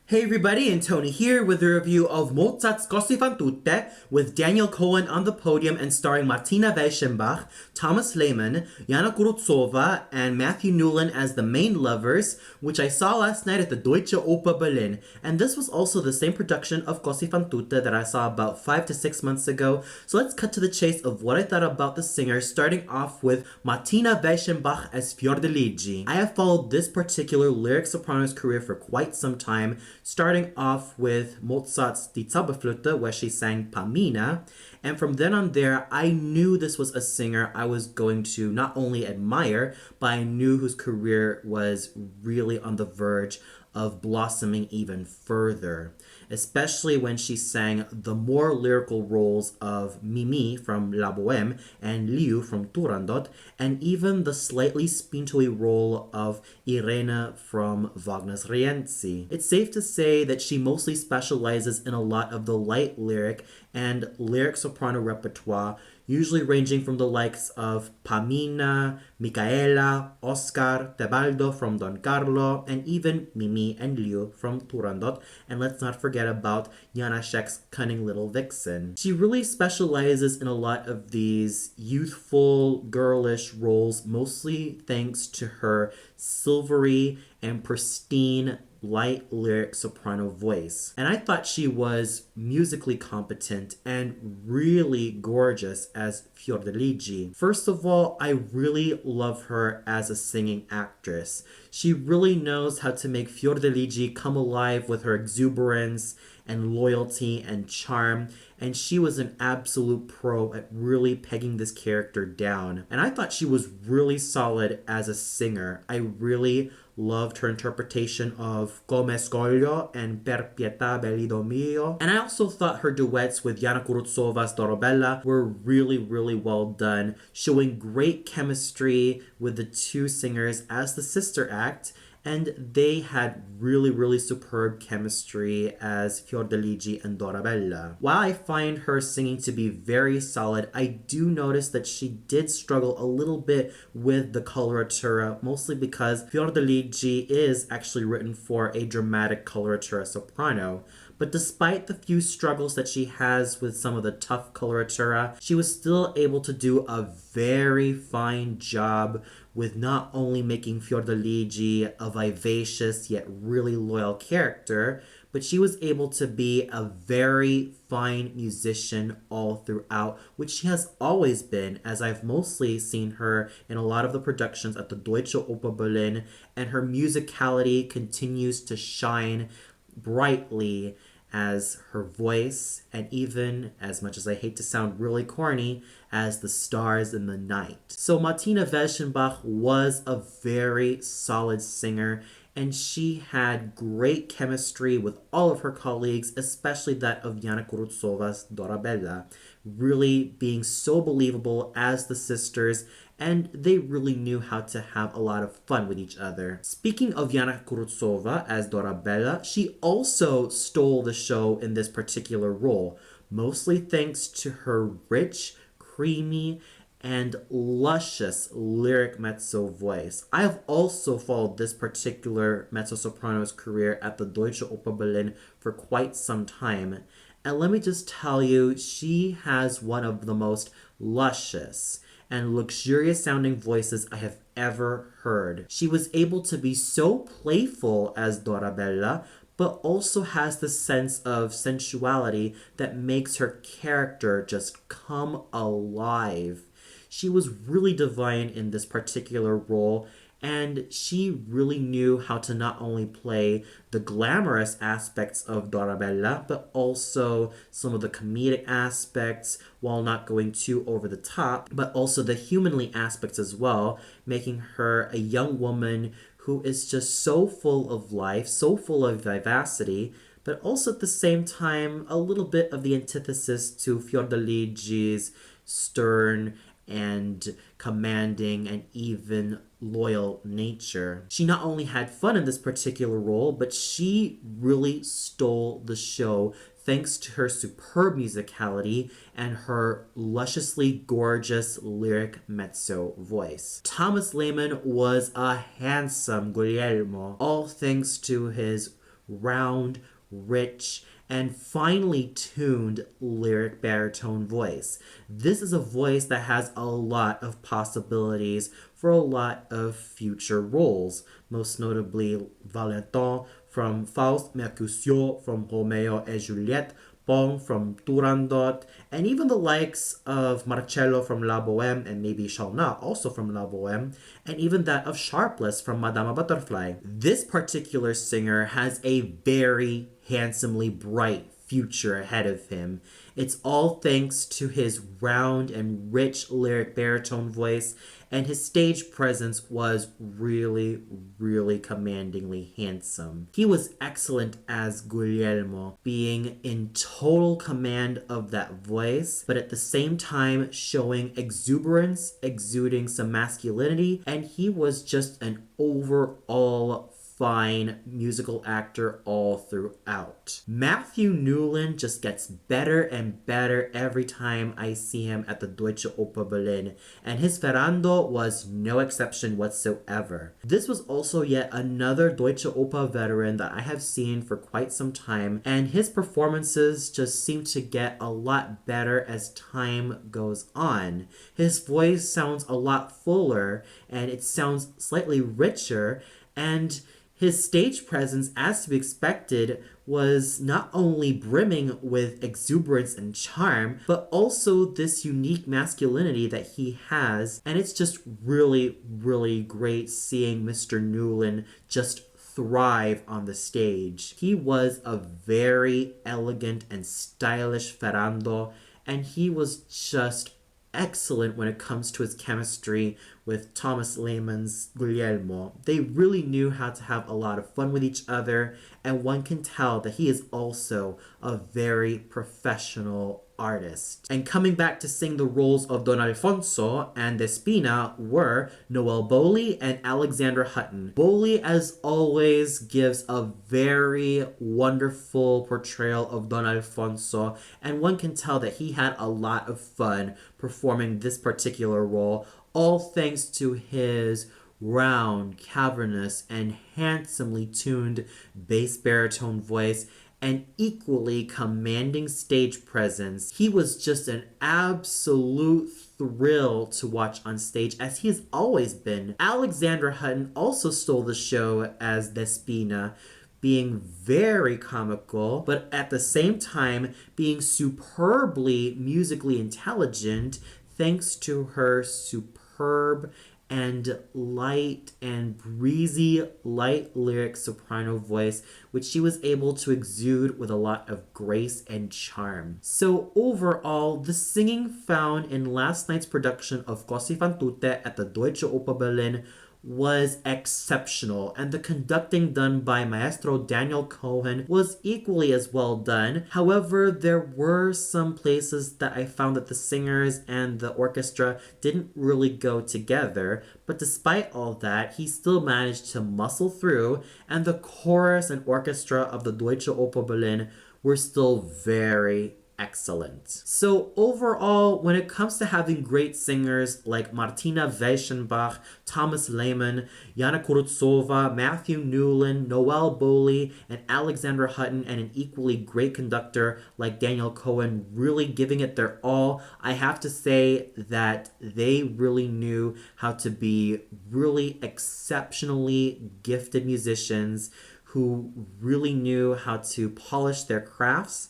Hey everybody, and Tony here with a review of Mozart's Cosi Tutte with Daniel Cohen on the podium and starring Martina Welschenbach, Thomas Lehman, Jana Kurucova, and Matthew Newlin as the main lovers, which I saw last night at the Deutsche Oper Berlin. And this was also the same production of Cosi Tutte that I saw about 5 to 6 months ago. So let's cut to the chase of what I thought about the singer, starting off with Martina Welschenbach as Fiordiligi. I have followed this particular lyric soprano's career for quite some time, starting off with Mozart's Die Zauberflöte, where she sang Pamina, and from then on there, I knew this was a singer I was going to not only admire, but I knew whose career was really on the verge of blossoming even further, especially when she sang the more lyrical roles of Mimi from La Bohème and Liu from Turandot, and even the slightly spintoy role of Irene from Wagner's Rienzi. It's safe to say that she mostly specializes in a lot of the light lyric and lyric soprano repertoire, usually ranging from the likes of Pamina, Micaela, Oscar, Tebaldo from Don Carlo, and even Mimi and Liu from Turandot, and let's not forget about Janacek's cunning little vixen. She really specializes in a lot of these youthful, girlish roles, mostly thanks to her silvery and pristine light lyric soprano voice. And I thought she was musically competent and really gorgeous as Fiordiligi. First of all, I really love her as a singing actress. She really knows how to make Fiordiligi come alive with her exuberance and loyalty and charm, and she was an absolute pro at really pegging this character down. And I thought she was really solid as a singer. I really loved her interpretation of Come Scoglio and Per Pietà Bellido Mio. And I also thought her duets with Jana Kurucova's Dorabella were really well done, showing great chemistry with the two singers as the sister act, and they had really superb chemistry as Fiordiligi and Dorabella. While I find her singing to be very solid, I do notice that she did struggle a little bit with the coloratura, mostly because Fiordiligi is actually written for a dramatic coloratura soprano. But despite the few struggles that she has with some of the tough coloratura, she was still able to do a very fine job with not only making Fiordiligi a vivacious yet really loyal character, but she was able to be a very fine musician all throughout, which she has always been, as I've mostly seen her in a lot of the productions at the Deutsche Oper Berlin, and her musicality continues to shine brightly as her voice, and even, as much as I hate to sound really corny, as the stars in the night. So Martina Welschenbach was a very solid singer, and she had great chemistry with all of her colleagues, especially that of Jana Kurucova's Dorabella, really being so believable as the sisters, and they really knew how to have a lot of fun with each other. Speaking of Jana Kurucova as Dorabella, she also stole the show in this particular role, mostly thanks to her rich, creamy, and luscious lyric mezzo voice. I have also followed this particular mezzo-soprano's career at the Deutsche Oper Berlin for quite some time, and let me just tell you, she has one of the most luscious and luxurious sounding voices I have ever heard. She was able to be so playful as Dorabella, but also has the sense of sensuality that makes her character just come alive. She was really divine in this particular role, and she really knew how to not only play the glamorous aspects of Dorabella, but also some of the comedic aspects while not going too over the top, but also the humanly aspects as well, making her a young woman who is just so full of life, so full of vivacity, but also at the same time a little bit of the antithesis to Fiordiligi's stern and commanding and even loyal nature. She not only had fun in this particular role, but she really stole the show thanks to her superb musicality and her lusciously gorgeous lyric mezzo voice. Thomas Lehman was a handsome Guglielmo, all thanks to his round, rich, and finely tuned lyric baritone voice. This is a voice that has a lot of possibilities for a lot of future roles, most notably Valentin from Faust, Mercutio from Romeo et Juliette, Pong from Turandot, and even the likes of Marcello from La Boheme and maybe Chalnat also from La Boheme, and even that of Sharpless from Madame Butterfly. This particular singer has a very handsomely bright future ahead of him. It's all thanks to his round and rich lyric baritone voice, and his stage presence was really, really commandingly handsome. He was excellent as Guglielmo, being in total command of that voice, but at the same time showing exuberance, exuding some masculinity, and he was just an overall fine musical actor all throughout. Matthew Newlin just gets better and better every time I see him at the Deutsche Oper Berlin, and his Ferrando was no exception whatsoever. This was also yet another Deutsche Oper veteran that I have seen for quite some time, and his performances just seem to get a lot better as time goes on. His voice sounds a lot fuller, and it sounds slightly richer, and his stage presence, as to be expected, was not only brimming with exuberance and charm, but also this unique masculinity that he has. And it's just really, really great seeing Mr. Newlin just thrive on the stage. He was a very elegant and stylish Ferrando, and he was just excellent when it comes to his chemistry with Thomas Lehman's Guglielmo. They really knew how to have a lot of fun with each other, and one can tell that he is also a very professional artist. And coming back to sing the roles of Don Alfonso and Despina were Noel Bowley and Alexander Hutton. Bowley, as always, gives a very wonderful portrayal of Don Alfonso, and one can tell that he had a lot of fun performing this particular role, all thanks to his round, cavernous, and handsomely tuned bass baritone voice and equally commanding stage presence. He was just an absolute thrill to watch on stage, as he has always been. Alexander Hutton also stole the show as Despina, being very comical, but at the same time being superbly musically intelligent thanks to her superb and light and breezy light lyric soprano voice, which she was able to exude with a lot of grace and charm. So overall, the singing found in last night's production of Cosi fan tutte at the Deutsche Oper Berlin was exceptional, and the conducting done by Maestro Daniel Cohen was equally as well done. However, there were some places that I found that the singers and the orchestra didn't really go together, but despite all that, he still managed to muscle through, and the chorus and orchestra of the Deutsche Oper Berlin were still very excellent. So overall, when it comes to having great singers like Martina Welschenbach, Thomas Lehman, Jana Kurucova, Matthew Newlin, Noel Bowley, and Alexander Hutton, and an equally great conductor like Daniel Cohen really giving it their all, I have to say that they really knew how to be really exceptionally gifted musicians who really knew how to polish their crafts,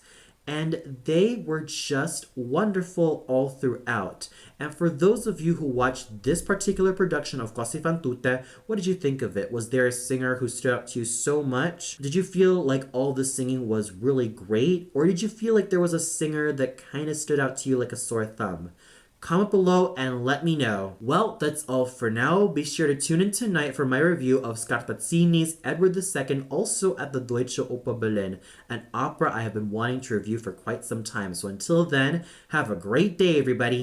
and they were just wonderful all throughout. And for those of you who watched this particular production of Cosi fan tutte, what did you think of it? Was there a singer who stood out to you so much? Did you feel like all the singing was really great? Or did you feel like there was a singer that kind of stood out to you like a sore thumb? Comment below and let me know. Well, that's all for now. Be sure to tune in tonight for my review of Scartazzini's Edward II, also at the Deutsche Oper Berlin, an opera I have been wanting to review for quite some time. So until then, have a great day, everybody.